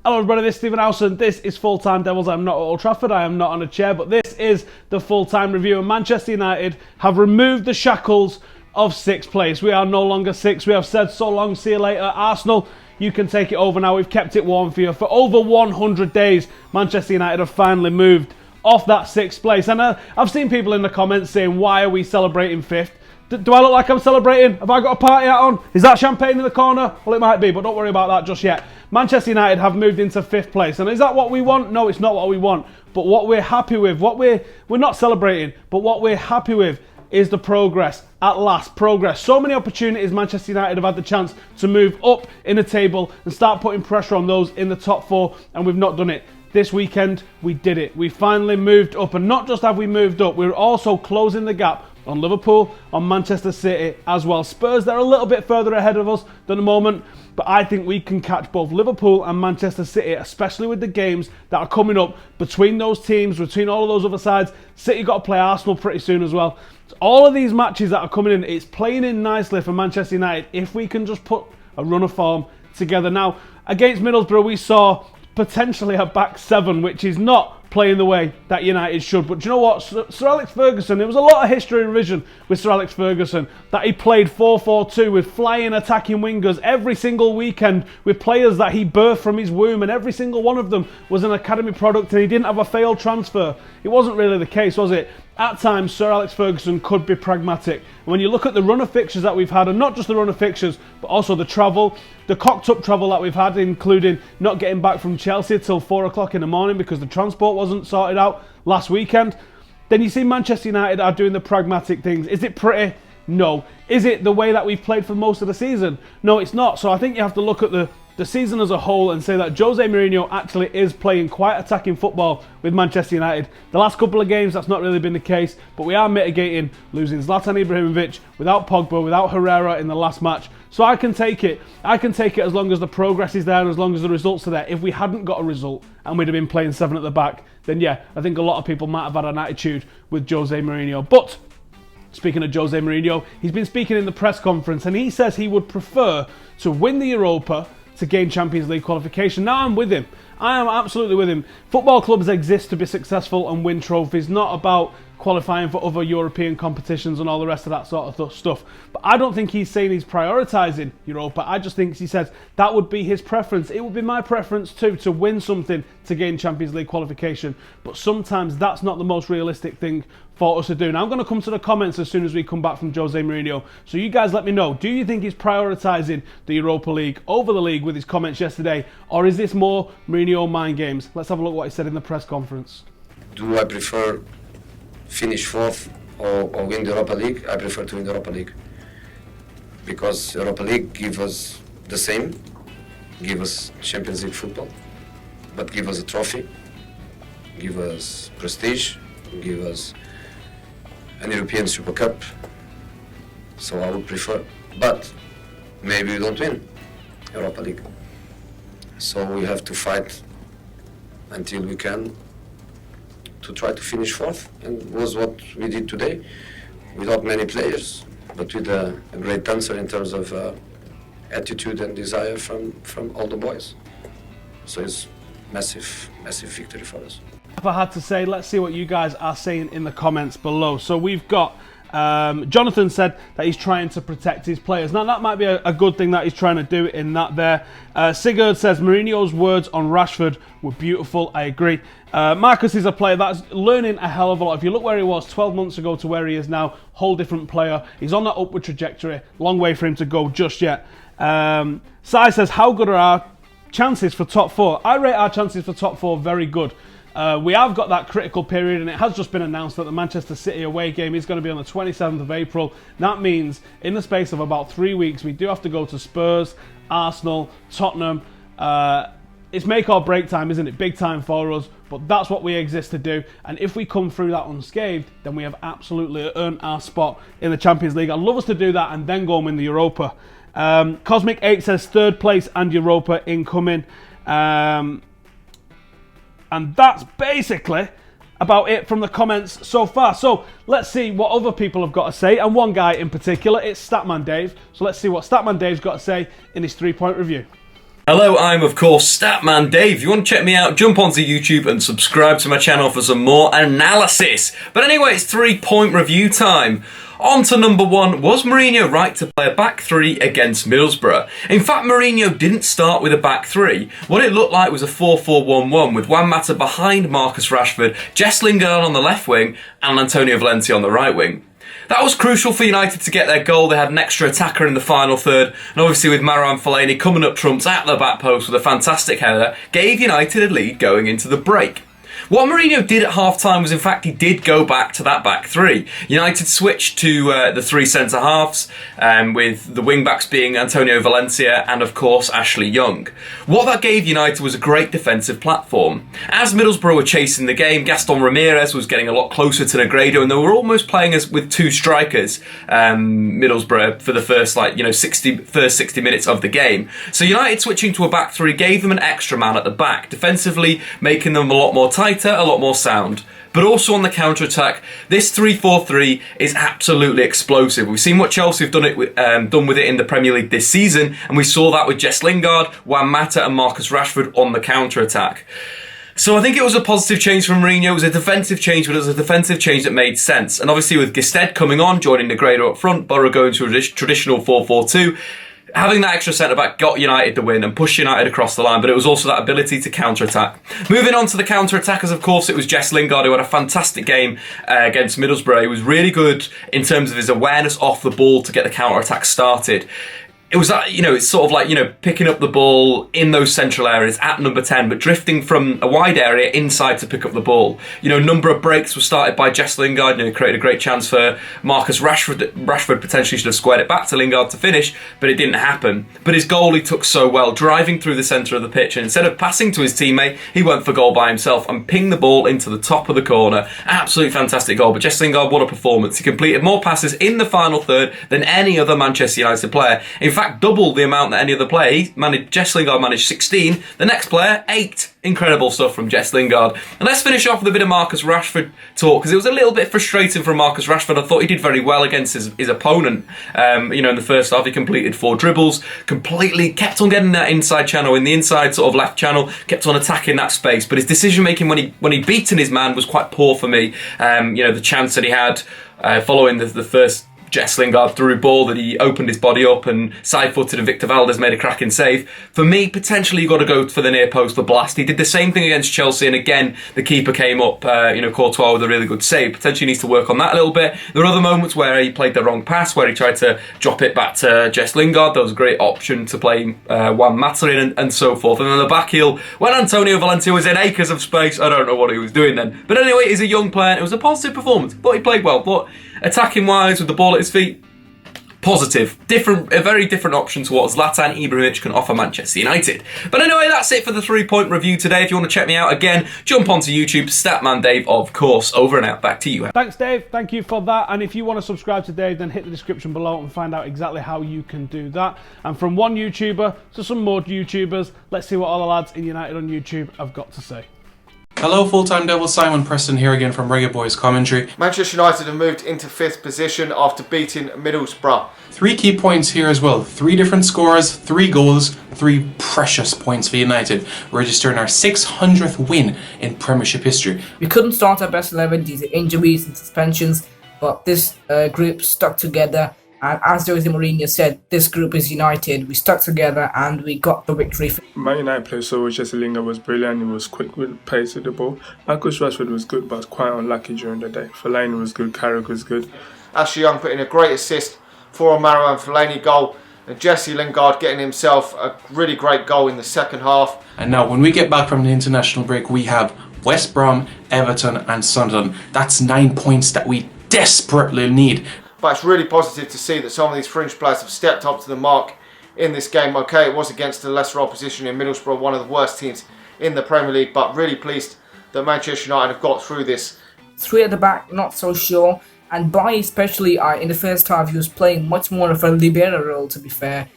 Hello everybody, this is Stephen Howson. This is Full Time Devils. I'm not at Old Trafford, I am not on a chair, but this is the full-time review. And Manchester United have removed the shackles of sixth place. We are no longer sixth. We have said so long, see you later. Arsenal, you can take it over now. We've kept it warm for you. For over 100 days, Manchester United have finally moved off that sixth place. And I've seen people in the comments saying, why are we celebrating fifth? Do I look like I'm celebrating? Have I got a party hat on? Is that champagne in the corner? Well, it might be, but don't worry about that just yet. Manchester United have moved into fifth place. And is that what we want? No, it's not what we want. But what we're happy with, we're not celebrating, but what we're happy with is the progress. At last, progress. So many opportunities Manchester United have had the chance to move up in the table and start putting pressure on those in the top four, and we've not done it. This weekend, we did it. We finally moved up, and not just have we moved up, we're also closing the gap on Liverpool, on Manchester City as well. Spurs, they're a little bit further ahead of us than the moment, but I think we can catch both Liverpool and Manchester City, especially with the games that are coming up between those teams, between all of those other sides. City got to play Arsenal pretty soon as well. So all of these matches that are coming in, it's playing in nicely for Manchester United if we can just put a run of form together. Now, against Middlesbrough, we saw potentially a back seven, which is not playing the way that United should. But do you know what? Sir Alex Ferguson, there was a lot of history revision with Sir Alex Ferguson, that he played 4-4-2 with flying attacking wingers every single weekend, with players that he birthed from his womb, and every single one of them was an academy product, and he didn't have a failed transfer. It wasn't really the case, was it? At times, Sir Alex Ferguson could be pragmatic. And when you look at the run of fixtures that we've had, and not just the run of fixtures, but also the travel, the cocked up travel that we've had, including not getting back from Chelsea till 4 o'clock in the morning because the transport wasn't sorted out last weekend, then you see Manchester United are doing the pragmatic things. Is it pretty? No. Is it the way that we've played for most of the season? No, it's not. So I think you have to look at the season as a whole and say that Jose Mourinho actually is playing quite attacking football with Manchester United. The last couple of games, that's not really been the case, but we are mitigating losing Zlatan Ibrahimovic without Pogba, without Herrera in the last match. So I can take it. I can take it as long as the progress is there and as long as the results are there. If we hadn't got a result and we'd have been playing seven at the back, then yeah, I think a lot of people might have had an attitude with Jose Mourinho. But speaking of Jose Mourinho, he's been speaking in the press conference and he says he would prefer to win the Europa to gain Champions League qualification. Now I'm with him. I am absolutely with him. Football clubs exist to be successful and win trophies, not about qualifying for other European competitions and all the rest of that sort of stuff. But I don't think he's saying he's prioritising Europa. I just think he says that would be his preference. It would be my preference too, to win something to gain Champions League qualification. But sometimes that's not the most realistic thing for us to do. Now I'm going to come to the comments as soon as we come back from Jose Mourinho. So you guys let me know, do you think he's prioritising the Europa League over the league with his comments yesterday? Or is this more Mourinho mind games? Let's have a look what he said in the press conference. Do I prefer finish fourth or win the Europa League? I prefer to win the Europa League, because Europa League give us the same, give us Champions League football, but give us a trophy, give us prestige, give us an European Super Cup. So I would prefer, but maybe we don't win Europa League, so we have to fight until we can to try to finish fourth, and was what we did today, without many players, but with a great answer in terms of attitude and desire from all the boys. So it's massive victory for us. If I had to say, let's see what you guys are saying in the comments below. So we've got Jonathan said that he's trying to protect his players. Now that might be a good thing that he's trying to do in that there. Sigurd says Mourinho's words on Rashford were beautiful. I agree. Marcus is a player that's learning a hell of a lot. If you look where he was 12 months ago to where he is now, whole different player. He's on that upward trajectory. Long way for him to go just yet. Sai says, how good are our chances for top four? I rate our chances for top four very good. We have got that critical period, and it has just been announced that the Manchester City away game is going to be on the 27th of April. That means in the space of about 3 weeks, we do have to go to Spurs, Arsenal, Tottenham. It's make or break time, isn't it? Big time for us, but that's what we exist to do. And if we come through that unscathed, then we have absolutely earned our spot in the Champions League. I'd love us to do that and then go and win the Europa. Cosmic 8 says third place and Europa incoming. And that's basically about it from the comments so far. So let's see what other people have got to say. And one guy in particular, it's Statman Dave. So let's see what Statman Dave's got to say in his 3-point review. Hello, I'm of course Statman Dave. If you want to check me out, jump onto YouTube and subscribe to my channel for some more analysis. But anyway, it's 3-point review time. On to number 1, was Mourinho right to play a back 3 against Middlesbrough? In fact, Mourinho didn't start with a back 3. What it looked like was a 4-4-1-1 with Juan Mata behind Marcus Rashford, Jess Lingard on the left wing and Antonio Valencia on the right wing. That was crucial for United to get their goal. They had an extra attacker in the final third, and obviously with Marouane Fellaini coming up trumps at the back post with a fantastic header, gave United a lead going into the break. What Mourinho did at half-time was, in fact, he did go back to that back 3. United switched to the 3 centre-halves, with the wing-backs being Antonio Valencia and, of course, Ashley Young. What that gave United was a great defensive platform. As Middlesbrough were chasing the game, Gaston Ramirez was getting a lot closer to Negredo, and they were almost playing as with 2 strikers, Middlesbrough, for the first 60 minutes of the game. So United switching to a back 3 gave them an extra man at the back, defensively making them a lot more tighter, a lot more sound. But also on the counter-attack, this 3-4-3 is absolutely explosive. We've seen what Chelsea have done with it in the Premier League this season, and we saw that with Jess Lingard, Juan Mata and Marcus Rashford on the counter-attack. So I think it was a positive change from Mourinho. It was a defensive change, but it was a defensive change that made sense. And obviously with Gisted coming on, joining Negredo up front, Borough going to a traditional 4-4-2, having that extra centre-back got United the win and pushed United across the line, but it was also that ability to counter-attack. Moving on to the counter-attackers, of course, it was Jess Lingard who had a fantastic game against Middlesbrough. He was really good in terms of his awareness off the ball to get the counter-attack started. It was that, it's sort of like, picking up the ball in those central areas at number 10, but drifting from a wide area inside to pick up the ball. Number of breaks were started by Jess Lingard, created a great chance for Marcus Rashford. Rashford potentially should have squared it back to Lingard to finish, but it didn't happen. But his goal he took so well, driving through the centre of the pitch, and instead of passing to his teammate, he went for goal by himself and pinged the ball into the top of the corner. Absolutely fantastic goal, but Jess Lingard, what a performance. He completed more passes in the final third than any other Manchester United player. In fact, double the amount that any other player. Jess Lingard managed 16. The next player, 8. Incredible stuff from Jess Lingard. And let's finish off with a bit of Marcus Rashford talk, because it was a little bit frustrating from Marcus Rashford. I thought he did very well against his opponent. In the first half, he completed 4 dribbles, completely kept on getting that inside channel, in the inside sort of left channel, kept on attacking that space. But his decision making when he beaten his man was quite poor for me. The chance that he had following the first Jess Lingard through ball that he opened his body up and side-footed, and Victor Valdez made a cracking save. For me, potentially, you've got to go for the near post for blast. He did the same thing against Chelsea, and again, the keeper came up, Courtois with a really good save. Potentially needs to work on that a little bit. There were other moments where he played the wrong pass, where he tried to drop it back to Jess Lingard. That was a great option to play Juan Mata in and so forth. And then the back heel, when Antonio Valencia was in acres of space, I don't know what he was doing then. But anyway, he's a young player. It was a positive performance. Thought he played well. But attacking wise, with the ball at his feet, positive. A very different option to what Zlatan Ibrahimovic can offer Manchester United. But anyway, that's it for the 3-point review today. If you want to check me out again, jump onto YouTube, Statman Dave, of course. Over and out. Back to you. Thanks, Dave. Thank you for that. And if you want to subscribe to Dave, then hit the description below and find out exactly how you can do that. And from one YouTuber to some more YouTubers, let's see what all the lads in United on YouTube have got to say. Hello, full-time Devils. Simon Preston here again from Reggae Boys Commentary. Manchester United have moved into 5th position after beating Middlesbrough. 3 key points here as well. 3 different scores, 3 goals, 3 precious points for United, registering our 600th win in Premiership history. We couldn't start our best 11 due to injuries and suspensions, but this group stuck together. And as Jose Mourinho said, this group is united. We stuck together and we got the victory. Man United played so well. Jesse Lingard was brilliant. He was quick with the pace of the ball. Marcus Rashford was good, but quite unlucky during the day. Fellaini was good. Carrick was good. Ashley Young put in a great assist for a Marouane Fellaini goal. And Jesse Lingard getting himself a really great goal in the second half. And now, when we get back from the international break, we have West Brom, Everton and Sunderland. That's 9 points that we desperately need. But it's really positive to see that some of these fringe players have stepped up to the mark in this game. Okay, it was against the lesser opposition in Middlesbrough, one of the worst teams in the Premier League, but really pleased that Manchester United have got through this. 3 at the back, not so sure. And Bailly especially, in the first half, he was playing much more of a libero role, to be fair.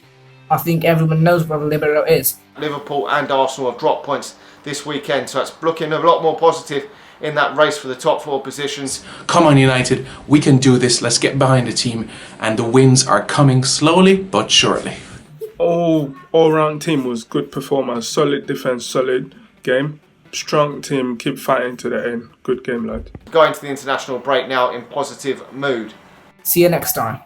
I think everyone knows what a libero is. Liverpool and Arsenal have dropped points this weekend, so it's looking a lot more positive in that race for the top 4 positions. Come on, United, we can do this. Let's get behind the team, and the wins are coming slowly but surely. all-round team was good performance, solid defense, solid game. Strong team, keep fighting to the end. Good game, lad. Going to the international break now in positive mood. See you next time.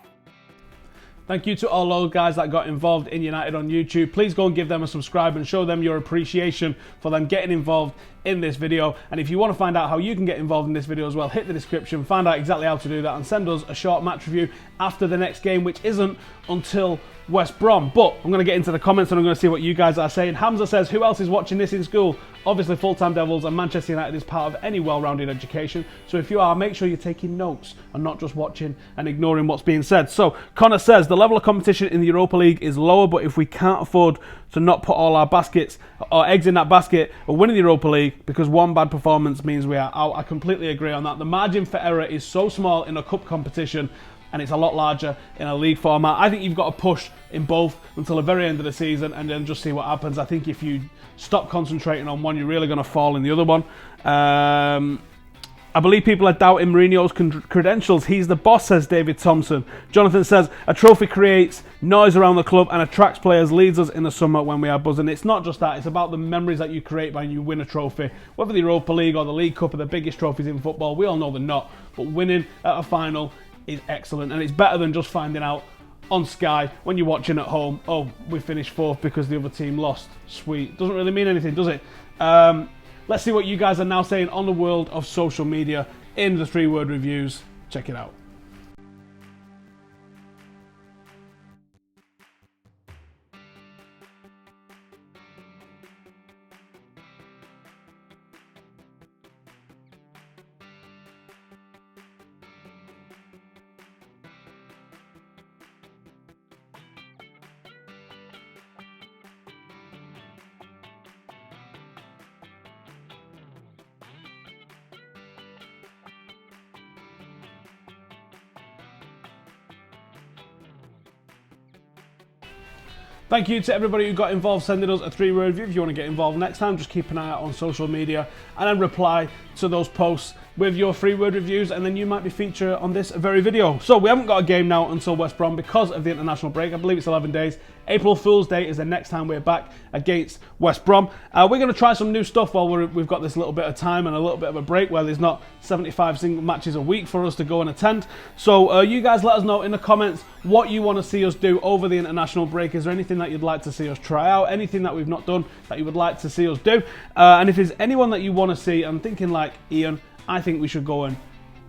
Thank you to all those guys that got involved in United on YouTube. Please go and give them a subscribe and show them your appreciation for them getting involved in this video. And if you want to find out how you can get involved in this video as well, hit the description, find out exactly how to do that, and send us a short match review after the next game, which isn't until West Brom. But I'm going to get into the comments and I'm going to see what you guys are saying. Hamza says, who else is watching this in school? Obviously, Full-Time Devils and Manchester United is part of any well-rounded education. So if you are, make sure you're taking notes and not just watching and ignoring what's being said. So Connor says, the level of competition in the Europa League is lower, but if we can't afford to not put all our baskets or eggs in that basket or winning the Europa League because one bad performance means we are out. I completely agree on that. The margin for error is so small in a cup competition and it's a lot larger in a league format. I think you've got to push in both until the very end of the season and then just see what happens. I think if you stop concentrating on one, you're really going to fall in the other one. I believe people are doubting Mourinho's credentials. He's the boss, says David Thompson. Jonathan says, a trophy creates noise around the club and attracts players, leads us in the summer when we are buzzing. It's not just that, it's about the memories that you create when you win a trophy. Whether the Europa League or the League Cup are the biggest trophies in football, we all know they're not. But winning at a final is excellent, and it's better than just finding out on Sky when you're watching at home, oh, we finished fourth because the other team lost. Sweet. Doesn't really mean anything, does it? Let's see what you guys are now saying on the world of social media in the 3-word reviews. Check it out. Thank you to everybody who got involved sending us a 3-word review. If you want to get involved next time, just keep an eye out on social media and then reply to those posts with your 3-word reviews, and then you might be featured on this very video. So we haven't got a game now until West Brom because of the international break. I believe it's 11 days. April Fool's Day is the next time we're back against West Brom. We're going to try some new stuff while we've got this little bit of time and a little bit of a break where there's not 75 single matches a week for us to go and attend. So you guys let us know in the comments what you want to see us do over the international break. Is there anything that you'd like to see us try out? Anything that we've not done that you would like to see us do? And if there's anyone that you want to see, I'm thinking like Ian, I think we should go and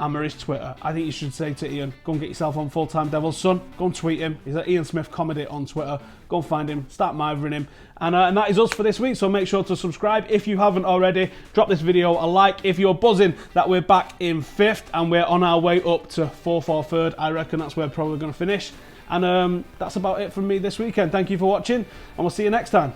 hammer his Twitter. I think you should say to Ian, go and get yourself on Full-Time Devils, son. Go and tweet him. He's at Ian Smith Comedy on Twitter. Go and find him, start mithering him. And that is us for this week, so make sure to subscribe if you haven't already. Drop this video a like if you're buzzing that we're back in 5th and we're on our way up to 4th or 3rd. I reckon that's where we're probably going to finish. And that's about it from me this weekend. Thank you for watching, and we'll see you next time.